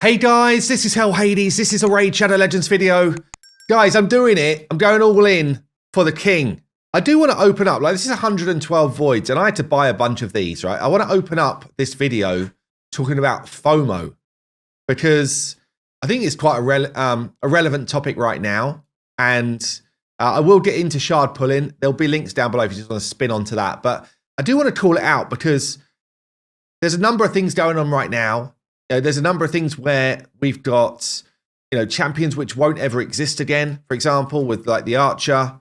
Hey guys, this is Hell Hades. This is a Raid Shadow Legends video. Guys, I'm doing it. I'm going all in for the king. I do want to open up, like this is 112 voids and I had to buy a bunch of these, right? I want to open up this video talking about Fomo because I think it's quite a relevant topic right now. And I will get into shard pulling. There'll be links down below if you just want to spin onto that. But I do want to call it out because there's a number of things going on right now. There's a number of things where we've got, champions which won't ever exist again, for example, with like the Archer.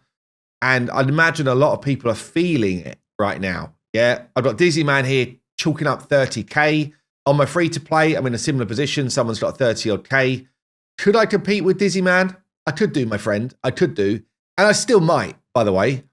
And I'd imagine a lot of people are feeling it right now. Yeah, I've got Dizzy Man here chalking up 30k. On my free to play, I'm in a similar position. Someone's got 30 odd K. Could I compete with Dizzy Man? I could do, my friend. I could do. And I still might, by the way.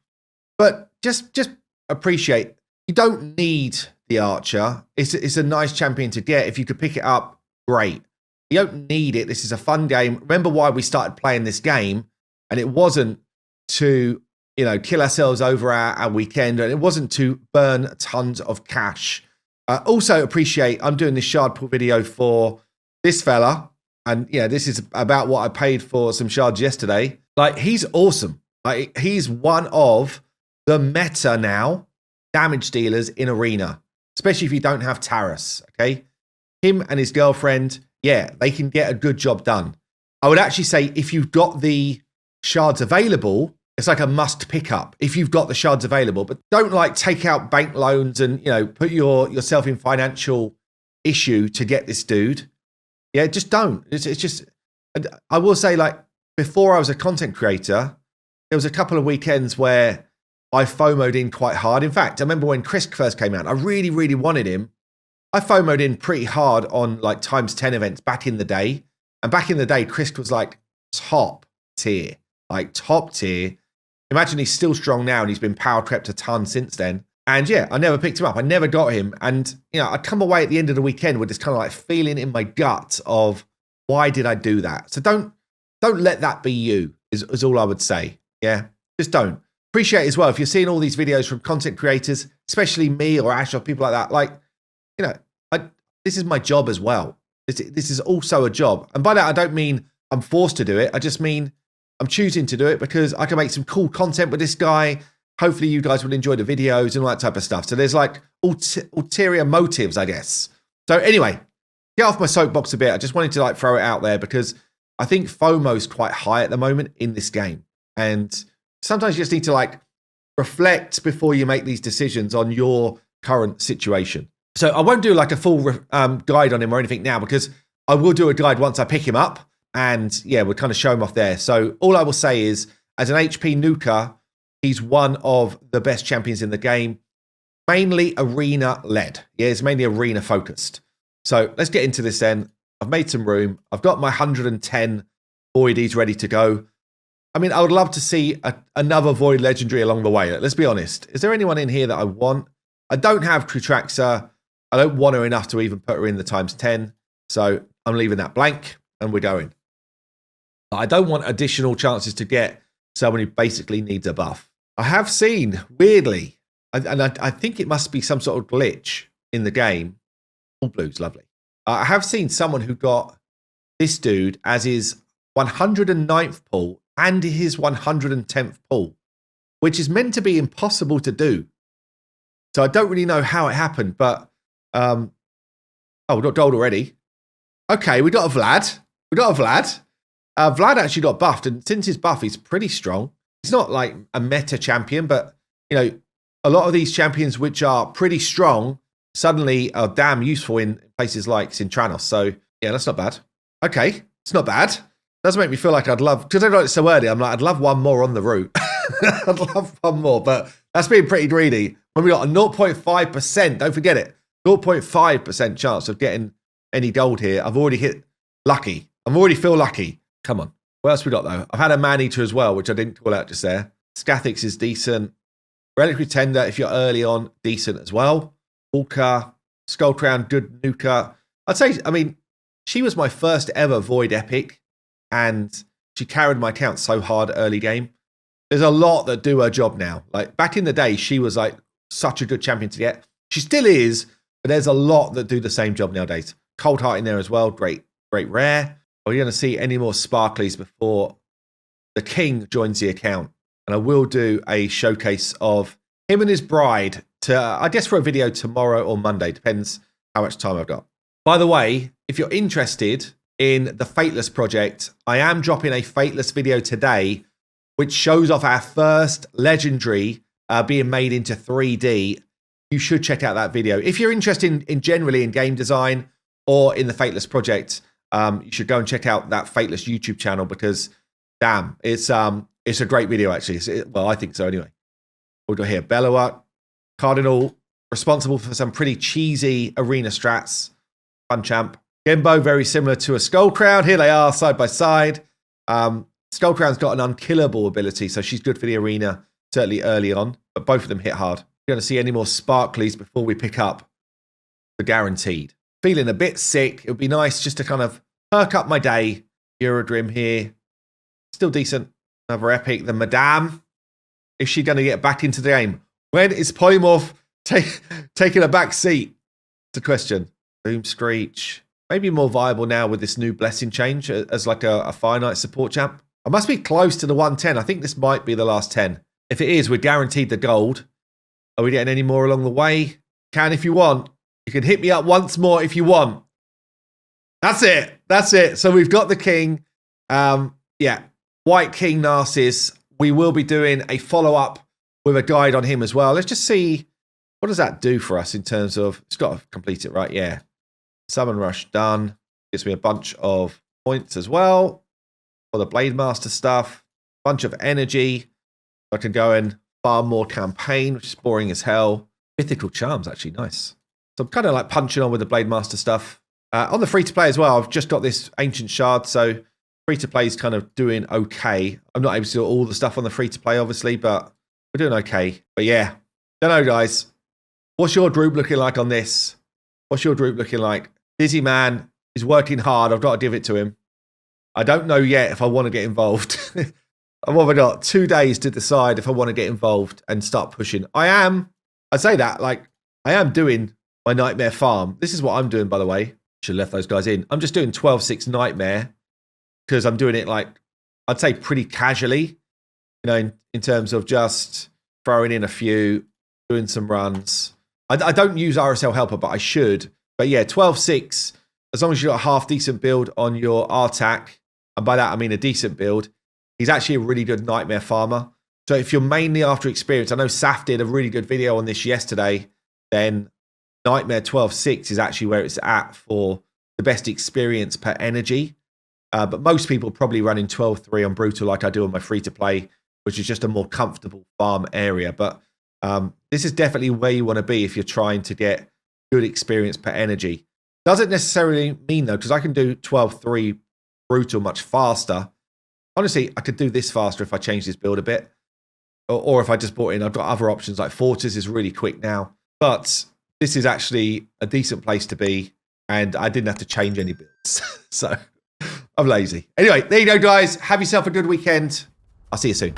But just appreciate, you don't need the Archer. It's a nice champion to get. If you could pick it up, great. You don't need it. This is a fun game. Remember why we started playing this game, and it wasn't to, kill ourselves over our weekend, and it wasn't to burn tons of cash. Also appreciate, I'm doing this shard pull video for this fella, and this is about what I paid for some shards yesterday. Like, he's awesome. Like, he's one of the meta now damage dealers in Arena, especially if you don't have Taurus, okay? Him and his girlfriend, they can get a good job done. I would actually say if you've got the shards available, it's like a must pick up if you've got the shards available, but don't like take out bank loans and, put yourself in financial issue to get this dude. Yeah, just don't. It's just, I will say, like, before I was a content creator, there was a couple of weekends where I FOMO'd in quite hard. In fact, I remember when Chris first came out, I really, really wanted him. I FOMO'd in pretty hard on like ×10 events back in the day. And back in the day, Chris was like top tier. Imagine he's still strong now and he's been power crept a ton since then. And I never picked him up. I never got him. And, I'd come away at the end of the weekend with this kind of like feeling in my gut of, why did I do that? So don't let that be you, is all I would say. Yeah, just don't. Appreciate as well if you're seeing all these videos from content creators, especially me or Ash or people like that. Like, this is my job as well. This is also a job. And by that, I don't mean I'm forced to do it. I just mean I'm choosing to do it because I can make some cool content with this guy. Hopefully you guys will enjoy the videos and all that type of stuff. So there's like ulterior motives, I guess. So anyway, get off my soapbox a bit. I just wanted to like throw it out there because I think FOMO's quite high at the moment in this game. And sometimes you just need to like reflect before you make these decisions on your current situation. So I won't do like a full guide on him or anything now because I will do a guide once I pick him up and we'll kind of show him off there. So all I will say is as an HP nuker, he's one of the best champions in the game, mainly arena led. Yeah, it's mainly arena focused. So let's get into this then. I've made some room. I've got my 110 voidies ready to go. I mean, I would love to see another Void Legendary along the way. Let's be honest. Is there anyone in here that I want? I don't have Kutraxa. I don't want her enough to even put her in the ×10. So I'm leaving that blank and we're going. I don't want additional chances to get someone who basically needs a buff. I have seen, weirdly, and I think it must be some sort of glitch in the game. All blues, lovely. I have seen someone who got this dude as his 109th pull and his 110th pull, which is meant to be impossible to do. So I don't really know how it happened, but we got gold already. Okay, we got a Vlad. Vlad actually got buffed, and since his buff, he's pretty strong. He's not like a meta champion, but a lot of these champions which are pretty strong suddenly are damn useful in places like Sintranos. So that's not bad. Okay, it's not bad. Doesn't make me feel like I'd love, because I got it so early, I'm like, I'd love one more on the route. I'd love one more, but that's being pretty greedy. When we got a 0.5%, don't forget it, 0.5% chance of getting any gold here. I've already hit lucky. I already feel lucky. Come on. What else we got though? I've had a Man-Eater as well, which I didn't call out just there. Scathix is decent. Reliquary Tender, if you're early on, decent as well. Walker, Skull Crown, good nuker. I'd say, I mean, she was my first ever Void Epic, and she carried my account so hard early game. There's a lot that do her job now. Like back in the day, she was like such a good champion to get. She still is, but there's a lot that do the same job nowadays. Cold Heart in there as well. Great. Great rare. Are we going to see any more sparklies before the king joins the account? And I will do a showcase of him and his bride I guess for a video tomorrow or Monday. Depends how much time I've got. By the way, if you're interested in the Fateless project, I am dropping a Fateless video today, which shows off our first legendary being made into 3D. You should check out that video. If you're interested in generally in game design or in the Fateless project, you should go and check out that Fateless YouTube channel because, damn, it's a great video actually. Well, I think so anyway. We'll do here. Bellower, Cardinal, responsible for some pretty cheesy arena strats. Fun champ. Gembo, very similar to a Skull Crown. Here they are, side by side. Skull Crown's got an unkillable ability, so she's good for the arena, certainly early on. But both of them hit hard. We're going to see any more sparklies before we pick up the guaranteed. Feeling a bit sick. It would be nice just to kind of perk up my day. Eurodrim here. Still decent. Another epic. The Madame. Is she going to get back into the game? When is Polymorph taking a back seat? It's a question. Boom Screech. Maybe more viable now with this new blessing change as like a finite support champ. I must be close to the 110. I think this might be the last 10. If it is, we're guaranteed the gold. Are we getting any more along the way? Can if you want. You can hit me up once more if you want. That's it. That's it. So we've got the king. Yeah. White King Narcissus. We will be doing a follow-up with a guide on him as well. Let's just see. What does that do for us in terms of... It's got to complete it, right? Yeah. Summon Rush done. Gives me a bunch of points as well for the Blademaster stuff. Bunch of energy. I can go and farm more campaign, which is boring as hell. Mythical Charms, actually. Nice. So I'm kind of like punching on with the Blademaster stuff. On the free-to-play as well, I've just got this Ancient Shard, so free-to-play is kind of doing okay. I'm not able to do all the stuff on the free-to-play, obviously, but we're doing okay. But yeah, don't know, guys. What's your group looking like on this? What's your group looking like? Dizzy Man is working hard. I've got to give it to him. I don't know yet if I want to get involved. I've only got 2 days to decide if I want to get involved and start pushing. I say that, like, I am doing my Nightmare farm. This is what I'm doing, by the way. Should have left those guys in. I'm just doing 12-6 Nightmare because I'm doing it, like, I'd say pretty casually, you know, in terms of just throwing in a few, doing some runs. I don't use RSL Helper, but I should. But yeah, 12-6, as long as you've got a half-decent build on your Artac, and by that I mean a decent build, he's actually a really good Nightmare farmer. So if you're mainly after experience, I know Saf did a really good video on this yesterday, then Nightmare 12-6 is actually where it's at for the best experience per energy. But most people probably running 12-3 on Brutal like I do on my free-to-play, which is just a more comfortable farm area. But this is definitely where you want to be if you're trying to get good experience per energy. Doesn't necessarily mean, though, because I can do 12-3 Brutal much faster. Honestly, I could do this faster if I change this build a bit. Or if I just bought in, I've got other options, like Fortis is really quick now. But this is actually a decent place to be, and I didn't have to change any builds. So I'm lazy. Anyway, there you go, guys. Have yourself a good weekend. I'll see you soon.